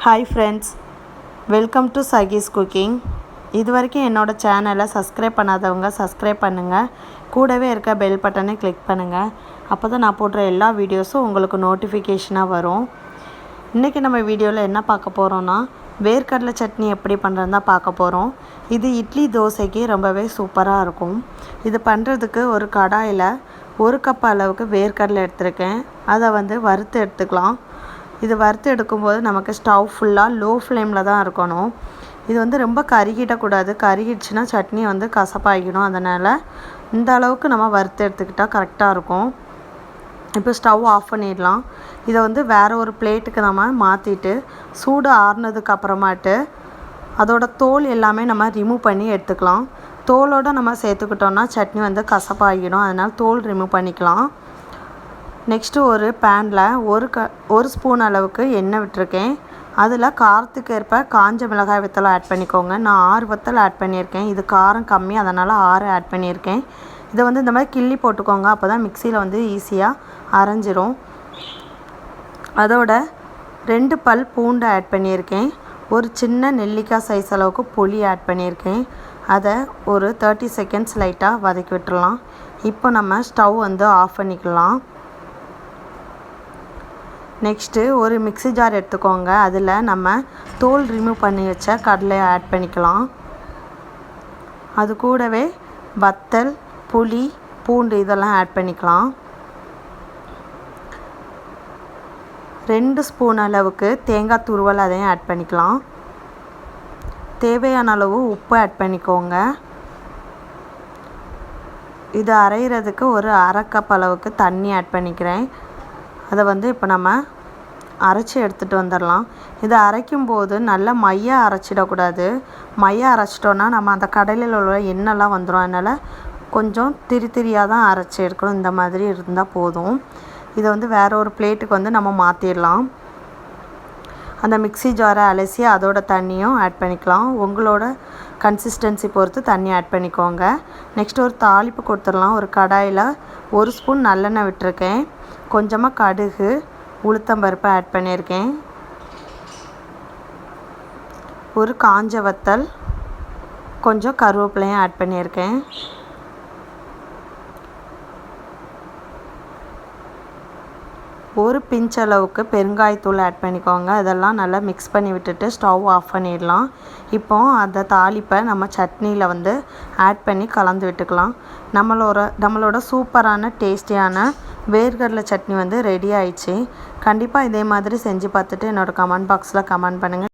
Hi friends, welcome to Sagi's Cooking. இதுவரைக்கும் என்னோட சேனலை சப்ஸ்கிரைப் பண்ணாதவங்க சப்ஸ்கிரைப் பண்ணுங்கள். கூடவே இருக்க பெல் பட்டனை கிளிக் பண்ணுங்கள். அப்போ தான் நான் போடுற எல்லா வீடியோஸும் உங்களுக்கு நோட்டிஃபிகேஷனாக வரும். இன்றைக்கி நம்ம வீடியோவில் என்ன பார்க்க போகிறோன்னா வேர்க்கடலை சட்னி எப்படி பண்ணுறதுன்னு தான் பார்க்க போகிறோம். இது இட்லி தோசைக்கு ரொம்பவே சூப்பராக இருக்கும். இது பண்ணுறதுக்கு ஒரு கடாயில் 1 கப் அளவுக்கு வேர்க்கடலை எடுத்திருக்கேன். அதை வறுத்து எடுத்துக்கலாம். இது வறுத்து எடுக்கும்போது நமக்கு ஸ்டவ் ஃபுல்லாக லோ ஃப்ளேமில் தான் இருக்கணும். இது ரொம்ப கருகிடக்கூடாது. கருகிடுச்சுன்னா சட்னி கசப்பாகிடும். அதனால் இந்த அளவுக்கு நம்ம வறுத்து எடுத்துக்கிட்டால் கரெக்டாக இருக்கும். இப்போ ஸ்டவ் ஆஃப் பண்ணிடலாம். இதை வேறு ஒரு பிளேட்டுக்கு நம்ம மாற்றிட்டு சூடு ஆறுனதுக்கு அப்புறமாட்டு அதோட தோல் எல்லாமே நம்ம ரிமூவ் பண்ணி எடுத்துக்கலாம். தோலோடு நம்ம சேர்த்துக்கிட்டோன்னா சட்னி கசப்பாகிடும். அதனால் தோல் ரிமூவ் பண்ணிக்கலாம். நெக்ஸ்ட்டு ஒரு பேனில் ஒரு ஸ்பூன் அளவுக்கு எண்ணெய் விட்டுருக்கேன். அதில் காரத்துக்கு ஏற்ப காஞ்ச மிளகாய் வத்தலை ஆட் பண்ணிக்கோங்க. நான் 6 வத்தல் ஆட் பண்ணியிருக்கேன். இது காரம் கம்மி, அதனால் 6 ஆட் பண்ணியிருக்கேன். இதை இந்த மாதிரி கிள்ளி போட்டுக்கோங்க. அப்போ தான் மிக்சியில் ஈஸியாக அரைஞ்சிரும். அதோட 2 பல் பூண்டு ஆட் பண்ணியிருக்கேன். ஒரு சின்ன நெல்லிக்காய் சைஸ் அளவுக்கு புளி ஆட் பண்ணியிருக்கேன். அதை ஒரு 30 செகண்ட்ஸ் லைட்டாக வதக்கி விட்டுடலாம். இப்போ நம்ம ஸ்டவ் ஆஃப் பண்ணிக்கலாம். நெக்ஸ்ட்டு ஒரு மிக்ஸி ஜார் எடுத்துக்கோங்க. அதில் நம்ம தோல் ரிமூவ் பண்ணி வச்ச கடலையை ஆட் பண்ணிக்கலாம். அது கூடவே வத்தல், புளி, பூண்டு இதெல்லாம் ஆட் பண்ணிக்கலாம். 2 ஸ்பூன் அளவுக்கு தேங்காய் துருவல் அதையும் ஆட் பண்ணிக்கலாம். தேவையான அளவு உப்பு ஆட் பண்ணிக்கோங்க. இது அரைகிறதுக்கு ஒரு 1/2 கப் அளவுக்கு தண்ணி ஆட் பண்ணிக்கிறேன். அதை இப்போ நம்ம அரைச்சி எடுத்துகிட்டு வந்துடலாம். இதை அரைக்கும்போது நல்லா மையாக அரைச்சிடக்கூடாது. மையாக அரைச்சிட்டோன்னா நம்ம அந்த கடலையில் உள்ள எண்ணெய்லாம் வந்துடும். அதனால் கொஞ்சம் திரியாக தான் அரைச்சி எடுக்கணும். இந்த மாதிரி இருந்தால் போதும். இதை வேறு ஒரு பிளேட்டுக்கு நம்ம மாற்றிடலாம். அந்த மிக்ஸி ஜாரை அலசி அதோட தண்ணியும் ஆட் பண்ணிக்கலாம். உங்களோட கன்சிஸ்டன்சி பொறுத்து தண்ணி ஆட் பண்ணிக்கோங்க. நெக்ஸ்ட் ஒரு தாளிப்பு கொடுத்துடலாம். ஒரு கடாயில் 1 ஸ்பூன் நல்லெண்ணெய் விட்டுருக்கேன். கொஞ்சமாக கடுகு, உளுத்தம்பருப்பு ஆட் பண்ணியிருக்கேன். ஒரு காஞ்ச வத்தல், கொஞ்சம் கருவேப்பிலையும் ஆட் பண்ணியிருக்கேன். ஒரு பிஞ்ச் அளவுக்கு பெருங்காயத்தூள் ஆட் பண்ணிக்கோங்க. இதெல்லாம் நல்லா மிக்ஸ் பண்ணி விட்டுட்டு ஸ்டவ் ஆஃப் பண்ணிடலாம். இப்போ அந்த தாளிப்பை நம்ம சட்னியில் ஆட் பண்ணி கலந்து விட்டுக்கலாம். நம்மளோட சூப்பரான டேஸ்டியான வேர்க்கடலை சட்னி ரெடி ஆயிடுச்சு. கண்டிப்பாக இதே மாதிரி செஞ்சு பார்த்துட்டு என்னோடய கமெண்ட் பாக்ஸில் கமெண்ட் பண்ணுங்கள்.